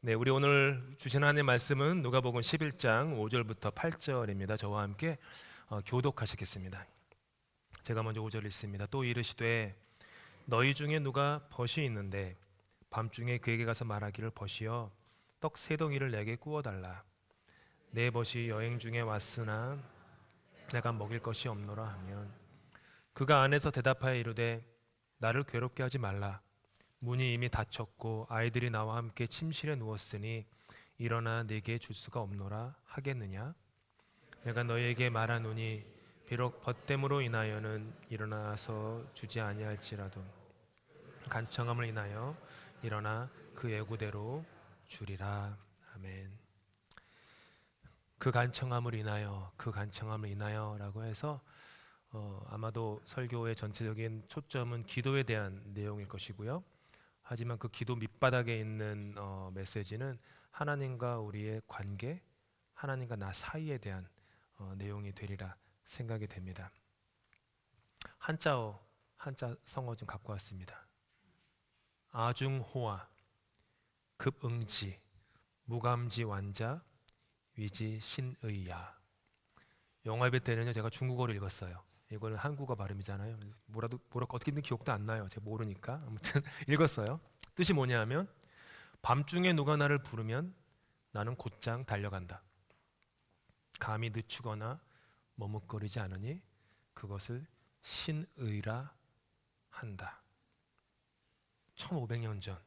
네, 우리 오늘 주신 하나님의 말씀은 누가복음 11장 5절부터 8절입니다. 저와 함께 교독하시겠습니다. 제가 먼저 5절 읽습니다. 또 이르시되 너희 중에 누가 벗이 있는데 밤중에 그에게 가서 말하기를 벗이여 떡 세 덩이를 내게 구워 달라. 내 벗이 여행 중에 왔으나 내가 먹일 것이 없노라 하면 그가 안에서 대답하여 이르되 나를 괴롭게 하지 말라. 문이 이미 닫혔고 아이들이 나와 함께 침실에 누웠으니 일어나 네게 줄 수가 없노라 하겠느냐? 내가 너희에게 말하노니 비록 벗됨으로 인하여는 일어나서 주지 아니할지라도 간청함을 인하여 일어나 그 예고대로 주리라. 아멘. 그 간청함을 인하여, 그 간청함을 인하여라고 해서 아마도 설교의 전체적인 초점은 기도에 대한 내용일 것이고요. 하지만 그 기도 밑바닥에 있는 메시지는 하나님과 우리의 관계, 하나님과 나 사이에 대한 내용이 되리라 생각이 됩니다. 한자 성어 좀 갖고 왔습니다. 아중호화, 급응지, 무감지 완자, 위지 신의야. 영화배 때는요 제가 중국어를 읽었어요. 이거는 한국어 발음이잖아요. 뭐라고 어떻게든 기억도 안 나요. 제가 모르니까 아무튼 읽었어요. 뜻이 뭐냐면 밤중에 누가 나를 부르면 나는 곧장 달려간다. 감히 늦추거나 머뭇거리지 않으니 그것을 신의라 한다. 1500년 전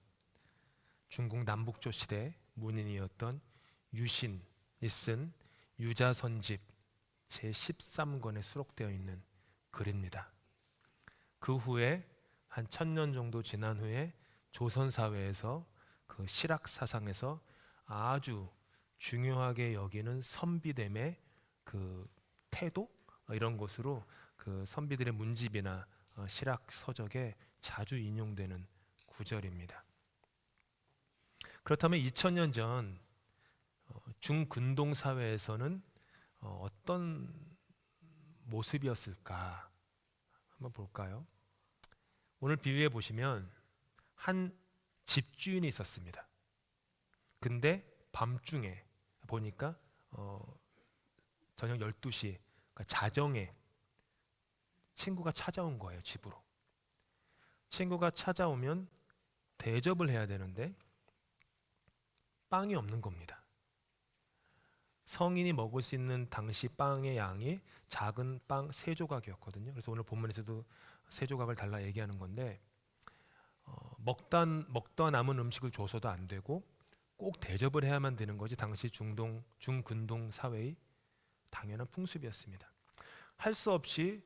중국 남북조 시대 문인이었던 유신이 쓴 유자선집 제13권에 수록되어 있는 글입니다. 그 후에 한 1000년 정도 지난 후에 조선사회에서 그 실학사상에서 아주 중요하게 여기는 선비됨의 그 태도 이런 것으로 그 선비들의 문집이나 실학서적에 자주 인용되는 구절입니다. 그렇다면 2000년 전 중근동 사회에서는 어떤 모습이었을까 한번 볼까요? 오늘 비유해 보시면 한 집주인이 있었습니다. 근데 밤중에 보니까 저녁 12시 그러니까 자정에 친구가 찾아온 거예요. 집으로. 친구가 찾아오면 대접을 해야 되는데 빵이 없는 겁니다. 성인이 먹을 수 있는 당시 빵의 양이 작은 빵 3조각이었거든요. 그래서 오늘 본문에서도 3조각을 달라 얘기하는 건데 먹다 남은 음식을 줘서도 안 되고 꼭 대접을 해야만 되는 것이 당시 중근동 사회의 당연한 풍습이었습니다. 할 수 없이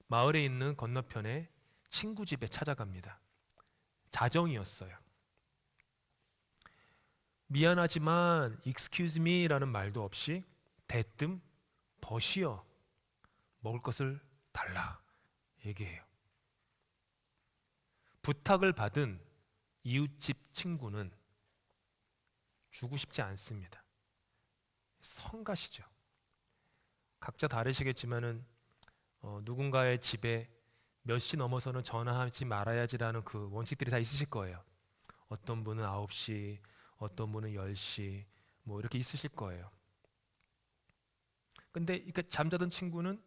마을에 있는 건너편에 친구 집에 찾아갑니다. 자정이었어요. 미안하지만 excuse me 라는 말도 없이 대뜸 벗이여 먹을 것을 달라 얘기해요. 부탁을 받은 이웃집 친구는 주고 싶지 않습니다. 성가시죠. 각자 다르시겠지만은 누군가의 집에 몇 시 넘어서는 전화하지 말아야지라는 그 원칙들이 다 있으실 거예요. 어떤 분은 9시, 어떤 분은 10시 뭐 이렇게 있으실 거예요. 근데 이렇게 잠자던 친구는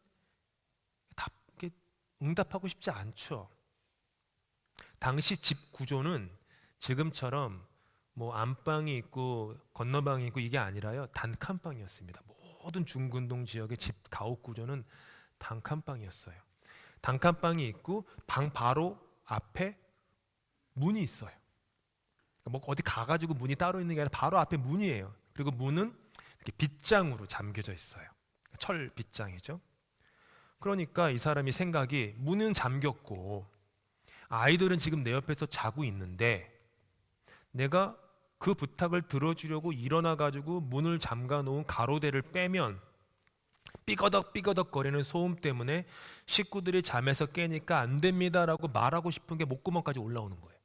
응답하고 싶지 않죠. 당시 집 구조는 지금처럼 뭐 안방이 있고 건너방이 있고 이게 아니라요. 단칸방이었습니다. 모든 중근동 지역의 집 가옥 구조는 단칸방이었어요. 단칸방이 있고 방 바로 앞에 문이 있어요. 뭐 어디 가가지고 문이 따로 있는 게 아니라 바로 앞에 문이에요. 그리고 문은 이렇게 빗장으로 잠겨져 있어요. 철 빗장이죠. 그러니까 이 사람이 생각이 문은 잠겼고 아이들은 지금 내 옆에서 자고 있는데 내가 그 부탁을 들어주려고 일어나가지고 문을 잠가 놓은 가로대를 빼면 삐거덕 거리는 소음 때문에 식구들이 잠에서 깨니까 안 됩니다라고 말하고 싶은 게 목구멍까지 올라오는 거예요.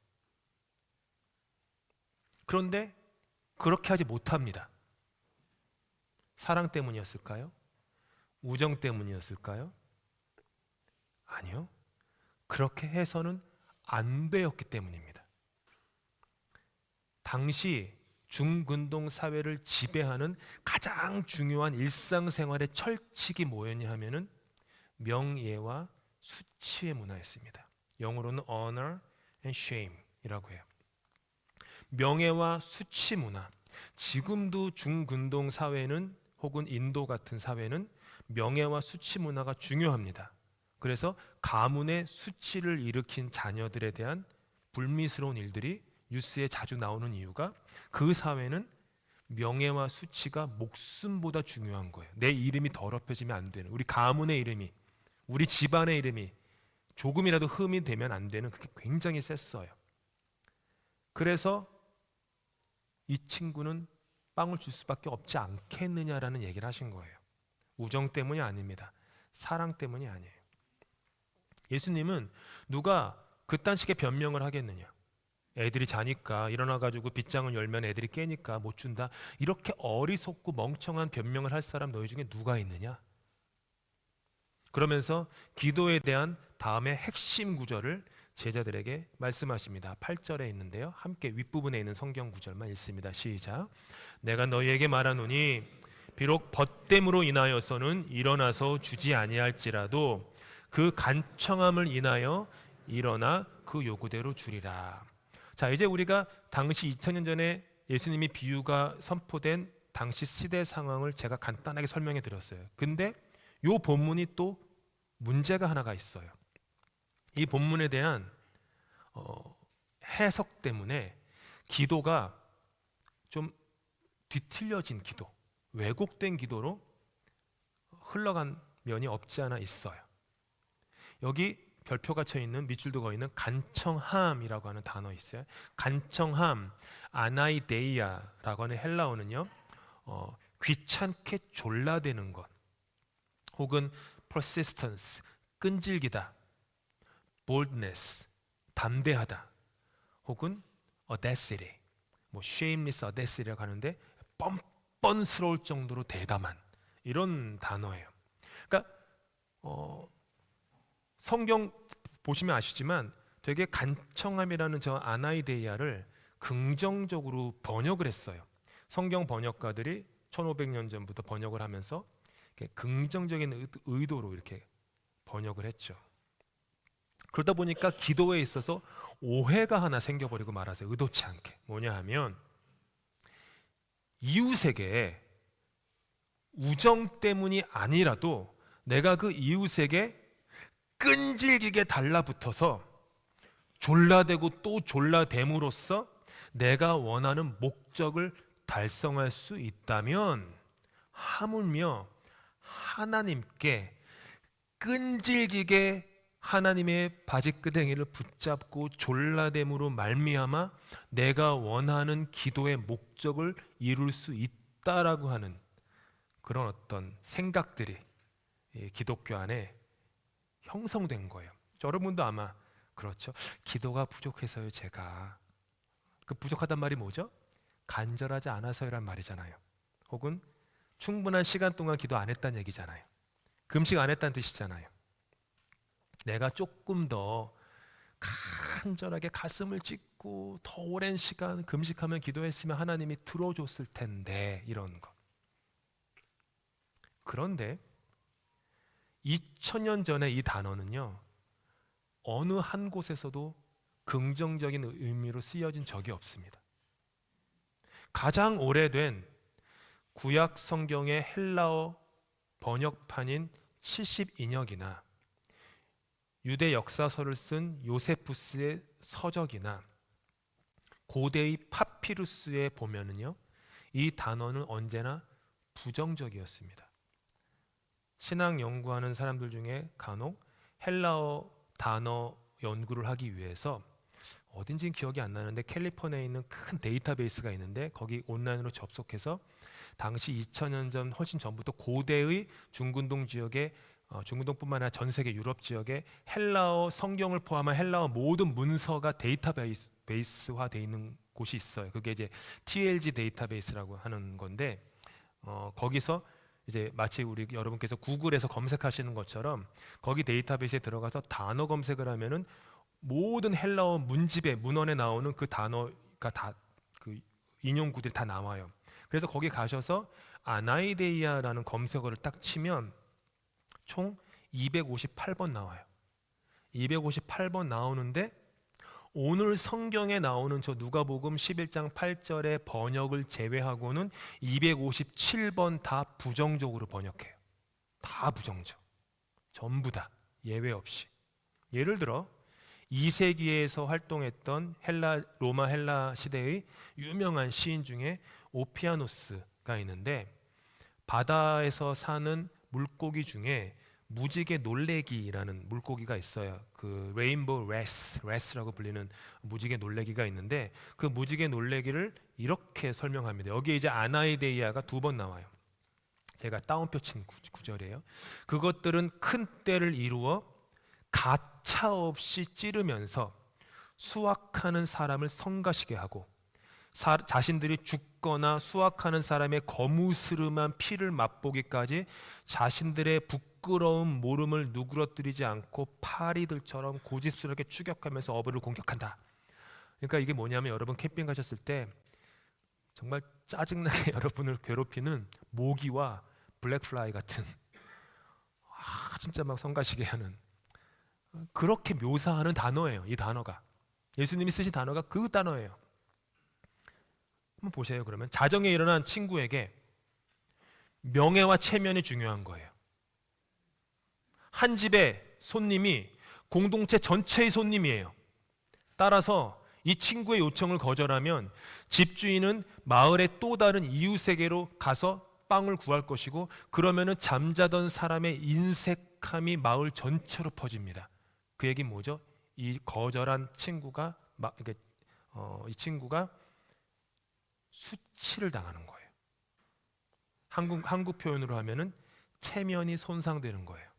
그런데 그렇게 하지 못합니다. 사랑 때문이었을까요? 우정 때문이었을까요? 아니요. 그렇게 해서는 안 되었기 때문입니다. 당시 중근동 사회를 지배하는 가장 중요한 일상생활의 철칙이 뭐였냐 하면은 명예와 수치의 문화였습니다. 영어로는 honor and shame이라고 해요. 명예와 수치 문화. 지금도 중근동 사회는 혹은 인도 같은 사회는 명예와 수치 문화가 중요합니다. 그래서 가문의 수치를 일으킨 자녀들에 대한 불미스러운 일들이 뉴스에 자주 나오는 이유가 그 사회는 명예와 수치가 목숨보다 중요한 거예요. 내 이름이 더럽혀지면 안 되는, 우리 가문의 이름이, 우리 집안의 이름이 조금이라도 흠이 되면 안 되는, 그게 굉장히 셌어요. 그래서 이 친구는 빵을 줄 수밖에 없지 않겠느냐라는 얘기를 하신 거예요. 우정 때문이 아닙니다. 사랑 때문이 아니에요. 예수님은 누가 그딴 식의 변명을 하겠느냐, 애들이 자니까 일어나가지고 빗장을 열면 애들이 깨니까 못 준다, 이렇게 어리석고 멍청한 변명을 할 사람 너희 중에 누가 있느냐. 그러면서 기도에 대한 다음의 핵심 구절을 제자들에게 말씀하십니다. 8절에 있는데요, 함께 윗부분에 있는 성경 구절만 읽습니다. 시작. 내가 너희에게 말하노니 비록 벗됨으로 인하여서는 일어나서 주지 아니할지라도 그 간청함을 인하여 일어나 그 요구대로 주리라. 자, 이제 우리가 당시 2000년 전에 예수님이 비유가 선포된 당시 시대 상황을 제가 간단하게 설명해 드렸어요. 근데 이 본문이 또 문제가 하나가 있어요. 이 본문에 대한 해석 때문에 기도가 좀 뒤틀려진 기도, 왜곡된 기도로 흘러간 면이 없지 않아 있어요. 여기 별표가 쳐 있는, 밑줄도 거 있는 간청함이라고 하는 단어 있어요. 간청함, 아나이데이아라고 하는 헬라어는요, 귀찮게 졸라대는 것, 혹은 persistence, 끈질기다, boldness, 담대하다, 혹은 audacity, 뭐 shameless audacity라고 하는데 뻔뻔스러울 정도로 대담한, 이런 단어예요. 그러니까 성경 보시면 아시지만 되게 간청함이라는 저 아나이데이아를 긍정적으로 번역을 했어요. 성경 번역가들이 1500년 전부터 번역을 하면서 긍정적인 의도로 이렇게 번역을 했죠. 그러다 보니까 기도에 있어서 오해가 하나 생겨버리고 말았어요. 의도치 않게. 뭐냐 하면 이웃에게 우정 때문이 아니라도 내가 그 이웃에게 끈질기게 달라붙어서 졸라대고 또 졸라댐으로써 내가 원하는 목적을 달성할 수 있다면, 하물며 하나님께 끈질기게 하나님의 바지끄댕이를 붙잡고 졸라댐으로 말미암아 내가 원하는 기도의 목적을 이룰 수 있다라고 하는 그런 어떤 생각들이 기독교 안에 형성된 거예요. 여러분도 아마 그렇죠. 기도가 부족해서요. 제가 그 부족하단 말이 뭐죠? 간절하지 않아서요란 말이잖아요. 혹은 충분한 시간 동안 기도 안 했다는 얘기잖아요. 금식 안 했다는 뜻이잖아요. 내가 조금 더 간절하게 가슴을 찢고 더 오랜 시간 금식하면 기도했으면 하나님이 들어줬을 텐데, 이런 것. 그런데 2000년 전에 이 단어는요, 어느 한 곳에서도 긍정적인 의미로 쓰여진 적이 없습니다. 가장 오래된 구약 성경의 헬라어 번역판인 70인역이나 유대 역사서를 쓴 요세푸스의 서적이나 고대의 파피루스에 보면은요, 이 단어는 언제나 부정적이었습니다. 신앙 연구하는 사람들 중에 간혹 헬라어 단어 연구를 하기 위해서 어딘지는 기억이 안 나는데 캘리포니아에 있는 큰 데이터베이스가 있는데 거기 온라인으로 접속해서 당시 2000년 전 훨씬 전부터 고대의 중근동 지역에 중근동뿐만 아니라 전 세계 유럽 지역에 헬라어 성경을 포함한 헬라어 모든 문서가 데이터베이스화되어 있는 곳이 있어요. 그게 이제 TLG 데이터베이스라고 하는 건데 거기서 이제 마치 우리 여러분께서 구글에서 검색하시는 것처럼 거기 데이터베이스에 들어가서 단어 검색을 하면은 모든 헬라어 문집에 문헌에 나오는 그 단어가 다 그 인용구들이 다 나와요. 그래서 거기 가셔서 아나이데이아라는 검색어를 딱 치면 총 258번 나와요. 258번 나오는데 오늘 성경에 나오는 저 누가복음 11장 8절의 번역을 제외하고는 257번 다 부정적으로 번역해요. 다 부정적. 전부 다 예외 없이. 예를 들어 2세기에서 활동했던 로마 헬라 시대의 유명한 시인 중에 오피아노스가 있는데, 바다에서 사는 물고기 중에 무지개 놀래기라는 물고기가 있어요. 그 레인보우 레스라고 불리는 무지개 놀래기가 있는데, 그 무지개 놀래기를 이렇게 설명합니다. 여기에 이제 아나이데이아가 2번 나와요. 제가 따옴표 친 구절이에요. 그것들은 큰 떼를 이루어 가차없이 찌르면서 수확하는 사람을 성가시게 하고 자신들이 죽거나 수확하는 사람의 거무스름한 피를 맛보기까지 자신들의 부끄러운 모름을 누그러뜨리지 않고 파리들처럼 고집스럽게 추격하면서 어부를 공격한다. 그러니까 이게 뭐냐면, 여러분 캠핑 가셨을 때 정말 짜증나게 여러분을 괴롭히는 모기와 블랙플라이 같은, 진짜 막 성가시게 하는, 그렇게 묘사하는 단어예요. 이 단어가 예수님이 쓰신 단어가 그 단어예요. 한번 보세요. 그러면 자정에 일어난 친구에게 명예와 체면이 중요한 거예요. 한 집의 손님이 공동체 전체의 손님이에요. 따라서 이 친구의 요청을 거절하면 집주인은 마을의 또 다른 이웃에게로 가서 빵을 구할 것이고, 그러면은 잠자던 사람의 인색함이 마을 전체로 퍼집니다. 그 얘기 뭐죠? 이 거절한 친구가 이 친구가 수치를 당하는 거예요. 한국 표현으로 하면은 체면이 손상되는 거예요.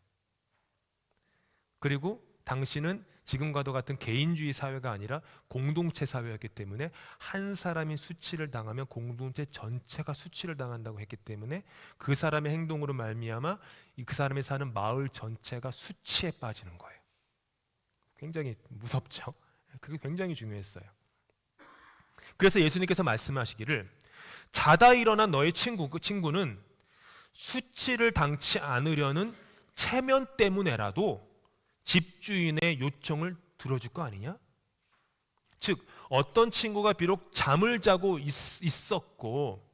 그리고 당신은 지금과도 같은 개인주의 사회가 아니라 공동체 사회였기 때문에 한 사람이 수치를 당하면 공동체 전체가 수치를 당한다고 했기 때문에 그 사람의 행동으로 말미암아 그 사람이 사는 마을 전체가 수치에 빠지는 거예요. 굉장히 무섭죠. 그게 굉장히 중요했어요. 그래서 예수님께서 말씀하시기를, 자다 일어난 너의 친구는 수치를 당치 않으려는 체면 때문에라도 집주인의 요청을 들어줄 거 아니냐? 즉, 어떤 친구가 비록 잠을 자고 있었고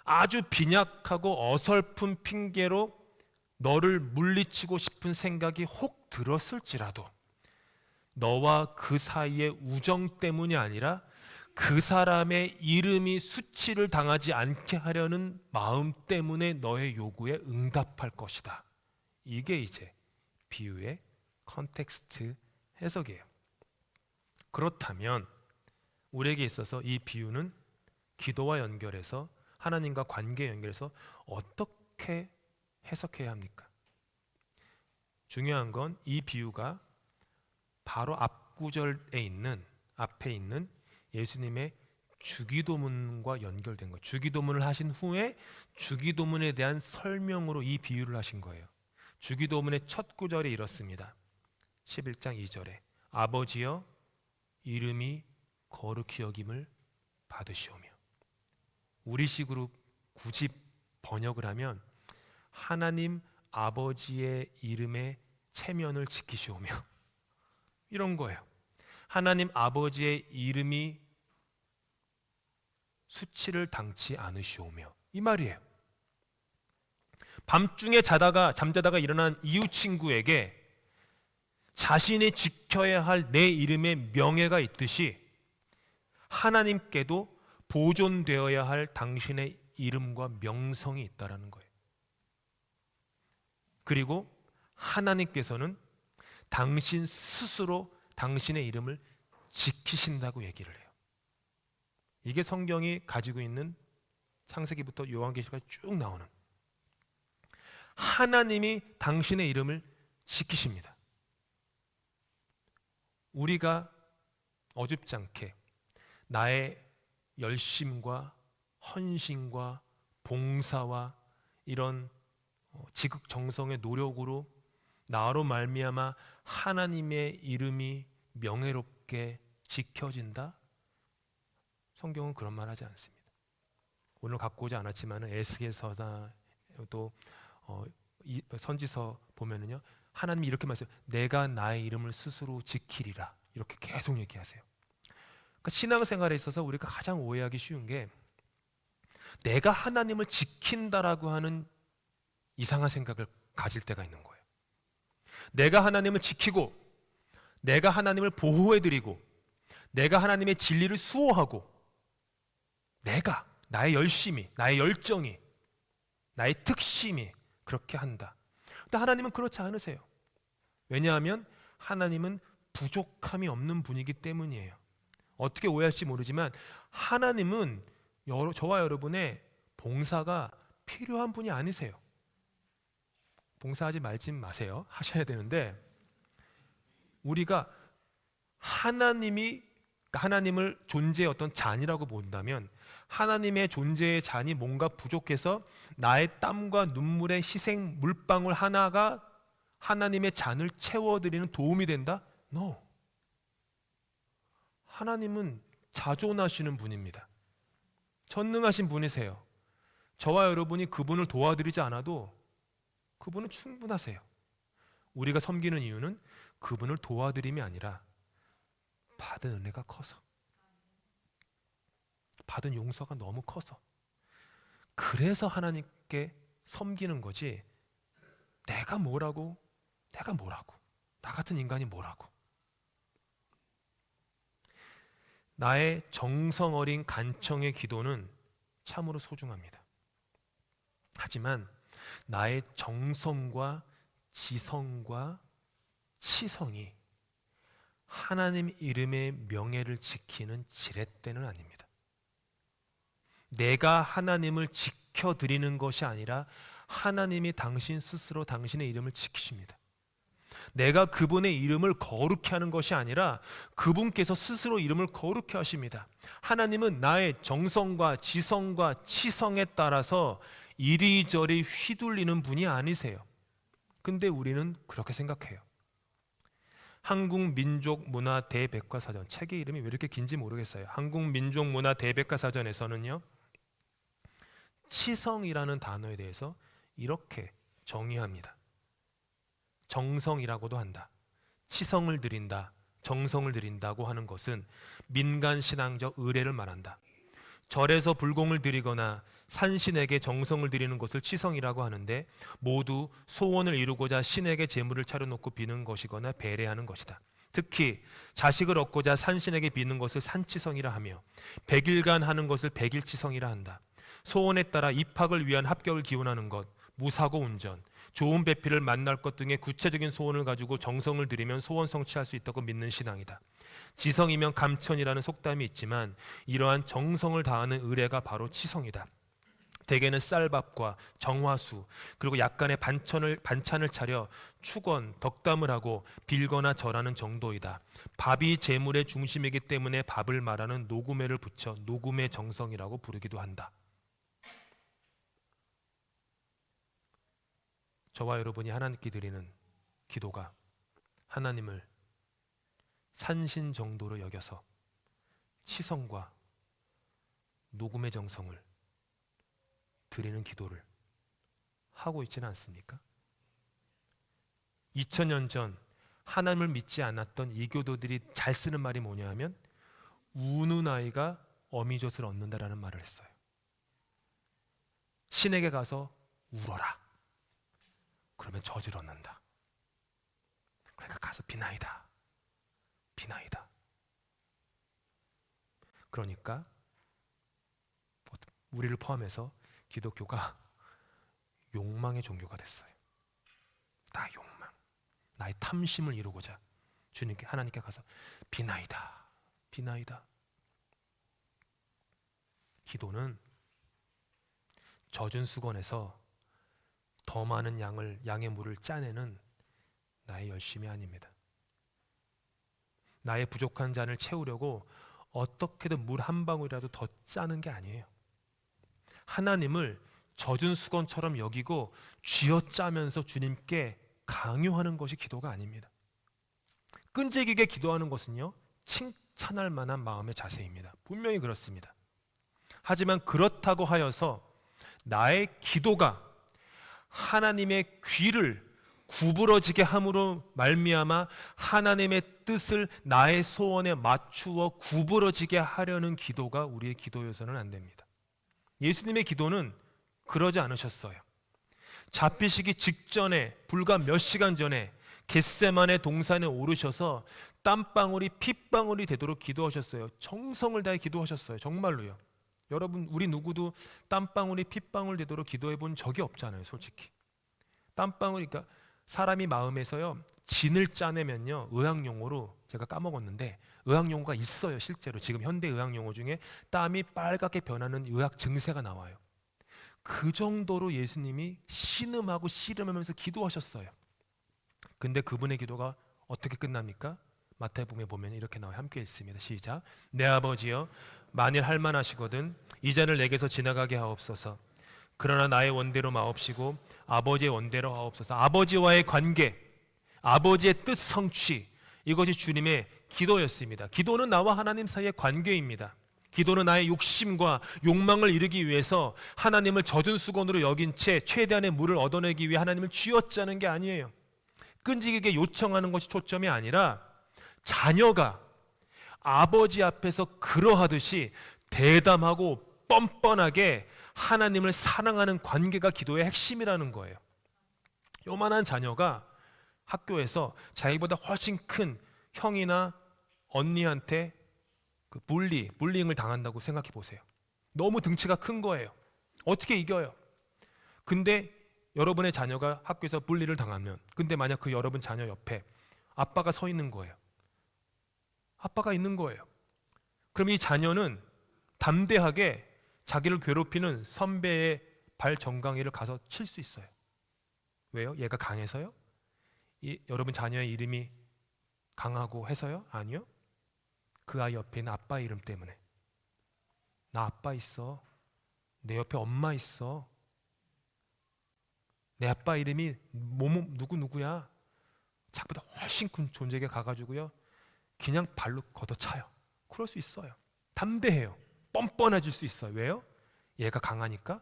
아주 빈약하고 어설픈 핑계로 너를 물리치고 싶은 생각이 혹 들었을지라도 너와 그 사이의 우정 때문이 아니라 그 사람의 이름이 수치를 당하지 않게 하려는 마음 때문에 너의 요구에 응답할 것이다. 이게 이제 비유의 컨텍스트 해석이에요. 그렇다면 우리에게 있어서 이 비유는 기도와 연결해서, 하나님과 관계 연결해서 어떻게 해석해야 합니까? 중요한 건 이 비유가 바로 앞에 있는 예수님의 주기도문과 연결된 거예요. 주기도문을 하신 후에 주기도문에 대한 설명으로 이 비유를 하신 거예요. 주기도문의 첫 구절이 이렇습니다. 11장 2절에 아버지여 이름이 거룩히 여김을 받으시오며. 우리식으로 굳이 번역을 하면 하나님 아버지의 이름의 체면을 지키시오며, 이런 거예요. 하나님 아버지의 이름이 수치를 당치 않으시오며, 이 말이에요. 밤중에 잠자다가 일어난 이웃 친구에게 자신이 지켜야 할 내 이름의 명예가 있듯이 하나님께도 보존되어야 할 당신의 이름과 명성이 있다라는 거예요. 그리고 하나님께서는 당신 스스로 당신의 이름을 지키신다고 얘기를 해요. 이게 성경이 가지고 있는 창세기부터 요한계시까지 쭉 나오는, 하나님이 당신의 이름을 지키십니다. 우리가 어줍지 않게 나의 열심과 헌신과 봉사와 이런 지극정성의 노력으로 나로 말미암아 하나님의 이름이 명예롭게 지켜진다? 성경은 그런 말 하지 않습니다. 오늘 갖고 오지 않았지만 에스겔서나 또 선지서 보면은요, 하나님이 이렇게 말씀해요. 내가 나의 이름을 스스로 지키리라. 이렇게 계속 얘기하세요. 그러니까 신앙생활에 있어서 우리가 가장 오해하기 쉬운 게, 내가 하나님을 지킨다라고 하는 이상한 생각을 가질 때가 있는 거예요. 내가 하나님을 지키고, 내가 하나님을 보호해드리고, 내가 하나님의 진리를 수호하고, 나의 열심이, 나의 열정이, 나의 특심이 그렇게 한다. 근데 하나님은 그렇지 않으세요. 왜냐하면 하나님은 부족함이 없는 분이기 때문이에요. 어떻게 오해할지 모르지만 하나님은 저와 여러분의 봉사가 필요한 분이 아니세요. 봉사하지 말지 마세요. 하셔야 되는데, 우리가 하나님을 존재의 어떤 잔이라고 본다면, 하나님의 존재의 잔이 뭔가 부족해서 나의 땀과 눈물의 희생 물방울 하나가 하나님의 잔을 채워드리는 도움이 된다? No. 하나님은 자존하시는 분입니다. 전능하신 분이세요. 저와 여러분이 그분을 도와드리지 않아도 그분은 충분하세요. 우리가 섬기는 이유는 그분을 도와드림이 아니라 받은 은혜가 커서, 받은 용서가 너무 커서, 그래서 하나님께 섬기는 거지, 내가 뭐라고, 나 같은 인간이 뭐라고. 나의 정성 어린 간청의 기도는 참으로 소중합니다. 하지만 나의 정성과 지성과 치성이 하나님 이름의 명예를 지키는 지렛대는 아닙니다. 내가 하나님을 지켜드리는 것이 아니라 하나님이 당신 스스로 당신의 이름을 지키십니다. 내가 그분의 이름을 거룩히 하는 것이 아니라 그분께서 스스로 이름을 거룩히 하십니다. 하나님은 나의 정성과 지성과 치성에 따라서 이리저리 휘둘리는 분이 아니세요. 근데 우리는 그렇게 생각해요. 한국민족문화대백과사전, 책의 이름이 왜 이렇게 긴지 모르겠어요. 한국민족문화대백과사전에서는요, 치성이라는 단어에 대해서 이렇게 정의합니다. 정성이라고도 한다. 치성을 드린다, 정성을 드린다고 하는 것은 민간신앙적 의례를 말한다. 절에서 불공을 드리거나 산신에게 정성을 드리는 것을 치성이라고 하는데, 모두 소원을 이루고자 신에게 제물을 차려놓고 비는 것이거나 배례하는 것이다. 특히 자식을 얻고자 산신에게 비는 것을 산치성이라 하며, 백일간 하는 것을 백일치성이라 한다. 소원에 따라 입학을 위한 합격을 기원하는 것, 무사고 운전, 좋은 배필을 만날 것 등의 구체적인 소원을 가지고 정성을 들이면 소원 성취할 수 있다고 믿는 신앙이다. 지성이면 감천이라는 속담이 있지만 이러한 정성을 다하는 의례가 바로 치성이다. 대개는 쌀밥과 정화수, 그리고 약간의 반찬을 차려 축원, 덕담을 하고 빌거나 절하는 정도이다. 밥이 제물의 중심이기 때문에 밥을 말하는 녹음회를 붙여 녹음회 정성이라고 부르기도 한다. 저와 여러분이 하나님께 드리는 기도가 하나님을 산신 정도로 여겨서 치성과 녹음의 정성을 드리는 기도를 하고 있지는 않습니까? 2000년 전 하나님을 믿지 않았던 이교도들이 잘 쓰는 말이 뭐냐 하면, 우는 아이가 어미젖을 얻는다라는 말을 했어요. 신에게 가서 울어라. 그러면 젖을 얻는다. 그러니까 가서 비나이다. 그러니까 우리를 포함해서 기독교가 욕망의 종교가 됐어요. 나의 욕망, 나의 탐심을 이루고자 주님께, 하나님께 가서 비나이다. 기도는 젖은 수건에서 더 많은 양의 물을 짜내는 나의 열심이 아닙니다. 나의 부족한 잔을 채우려고 어떻게든 물 한 방울이라도 더 짜는 게 아니에요. 하나님을 젖은 수건처럼 여기고 쥐어짜면서 주님께 강요하는 것이 기도가 아닙니다. 끈질기게 기도하는 것은요, 칭찬할 만한 마음의 자세입니다. 분명히 그렇습니다. 하지만 그렇다고 하여서 나의 기도가 하나님의 귀를 구부러지게 함으로 말미암아 하나님의 뜻을 나의 소원에 맞추어 구부러지게 하려는 기도가 우리의 기도여서는 안 됩니다. 예수님의 기도는 그러지 않으셨어요. 잡히시기 직전에 불과 몇 시간 전에 겟세마네 동산에 오르셔서 땀방울이 핏방울이 되도록 기도하셨어요. 정성을 다해 기도하셨어요. 정말로요. 여러분, 우리 누구도 땀방울이 핏방울 되도록 기도해 본 적이 없잖아요. 솔직히 땀방울이, 그러니까 사람이 마음에서요 진을 짜내면요, 의학용어로 제가 까먹었는데 의학용어가 있어요. 실제로 지금 현대 의학용어 중에 땀이 빨갛게 변하는 의학 증세가 나와요. 그 정도로 예수님이 신음하고 씨름하면서 기도하셨어요. 근데 그분의 기도가 어떻게 끝납니까? 마태복음에 보면 이렇게 나와요. 함께 읽습니다. 시작. 내 아버지여, 만일 할만하시거든 이 잔을 내게서 지나가게 하옵소서. 그러나 나의 원대로 마옵시고 아버지의 원대로 하옵소서. 아버지와의 관계, 아버지의 뜻 성취, 이것이 주님의 기도였습니다. 기도는 나와 하나님 사이의 관계입니다. 기도는 나의 욕심과 욕망을 이루기 위해서 하나님을 젖은 수건으로 여긴 채 최대한의 물을 얻어내기 위해 하나님을 쥐어짜는 게 아니에요. 끈질기게 요청하는 것이 초점이 아니라 자녀가 아버지 앞에서 그러하듯이 대담하고 뻔뻔하게 하나님을 사랑하는 관계가 기도의 핵심이라는 거예요. 요만한 자녀가 학교에서 자기보다 훨씬 큰 형이나 언니한테 그 bullying을 당한다고 생각해 보세요. 너무 등치가 큰 거예요. 어떻게 이겨요? 근데 여러분의 자녀가 학교에서 bully를 당하면, 근데 만약 그 여러분 자녀 옆에 아빠가 서 있는 거예요. 아빠가 있는 거예요. 그럼 이 자녀는 담대하게 자기를 괴롭히는 선배의 발 정강이를 가서 칠 수 있어요. 왜요? 얘가 강해서요? 여러분 자녀의 이름이 강하고 해서요? 아니요. 그 아이 옆에 있는 아빠 이름 때문에. 나 아빠 있어. 내 옆에 엄마 있어. 내 아빠 이름이 누구야. 자기보다 훨씬 큰 존재에게 가가지고요, 그냥 발로 걷어차요. 그럴 수 있어요. 담대해요. 뻔뻔해질 수 있어요. 왜요? 얘가 강하니까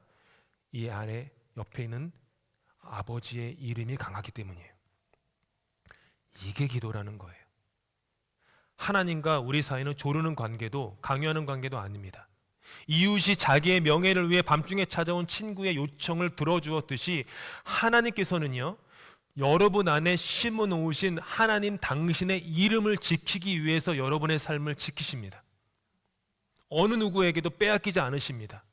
이 안에 옆에 있는 아버지의 이름이 강하기 때문이에요. 이게 기도라는 거예요. 하나님과 우리 사이는 조르는 관계도 강요하는 관계도 아닙니다. 이웃이 자기의 명예를 위해 밤중에 찾아온 친구의 요청을 들어주었듯이 하나님께서는요, 여러분 안에 심어 놓으신 하나님 당신의 이름을 지키기 위해서 여러분의 삶을 지키십니다. 어느 누구에게도 빼앗기지 않으십니다.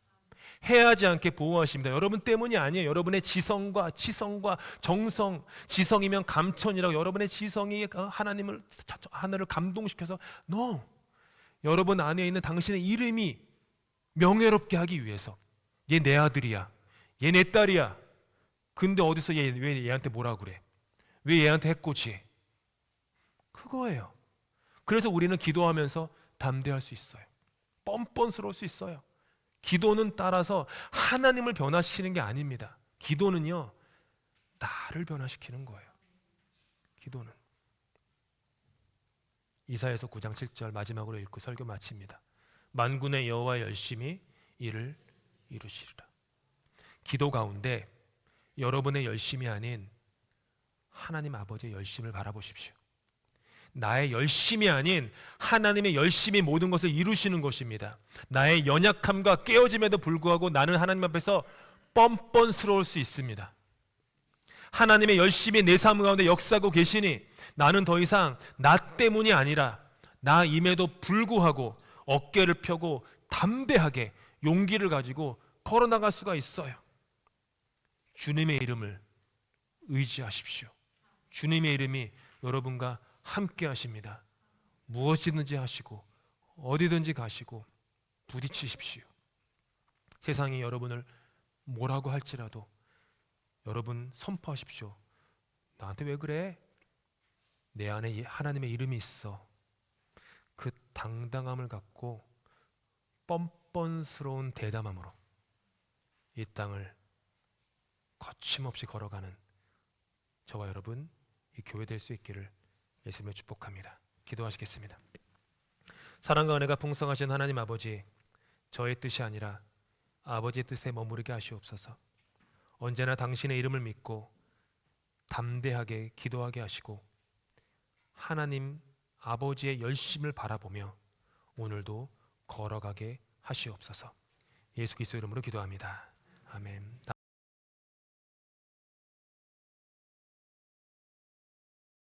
해하지 않게 보호하십니다. 여러분 때문이 아니에요. 여러분의 지성과 치성과 정성, 지성이면 감천이라고, 여러분의 지성이 하늘을 감동시켜서 No! 여러분 안에 있는 당신의 이름이 명예롭게 하기 위해서. 얘 내 아들이야. 얘 내 딸이야. 근데 어디서 왜 얘한테 뭐라 그래? 왜 얘한테 해코지해? 그거예요. 그래서 우리는 기도하면서 담대할 수 있어요. 뻔뻔스러울 수 있어요. 기도는 따라서 하나님을 변화시키는 게 아닙니다. 기도는요, 나를 변화시키는 거예요. 기도는. 이사야서 9장 7절 마지막으로 읽고 설교 마칩니다. 만군의 여호와 열심히 이를 이루시리라. 기도 가운데 여러분의 열심이 아닌 하나님 아버지의 열심을 바라보십시오. 나의 열심이 아닌 하나님의 열심이 모든 것을 이루시는 것입니다. 나의 연약함과 깨어짐에도 불구하고 나는 하나님 앞에서 뻔뻔스러울 수 있습니다. 하나님의 열심히 내 삶 가운데 역사하고 계시니 나는 더 이상 나 때문이 아니라 나임에도 불구하고 어깨를 펴고 담대하게 용기를 가지고 걸어나갈 수가 있어요. 주님의 이름을 의지하십시오. 주님의 이름이 여러분과 함께 하십니다. 무엇이든지 하시고 어디든지 가시고 부딪히십시오. 세상이 여러분을 뭐라고 할지라도 여러분 선포하십시오. 나한테 왜 그래? 내 안에 하나님의 이름이 있어. 그 당당함을 갖고 뻔뻔스러운 대담함으로 이 땅을 거침없이 걸어가는 저와 여러분, 이 교회 될 수 있기를 예수님을 축복합니다. 기도하시겠습니다. 사랑과 은혜가 풍성하신 하나님 아버지, 저의 뜻이 아니라 아버지의 뜻에 머무르게 하시옵소서. 언제나 당신의 이름을 믿고 담대하게 기도하게 하시고 하나님 아버지의 열심을 바라보며 오늘도 걸어가게 하시옵소서. 예수 그리스도 이름으로 기도합니다. 아멘.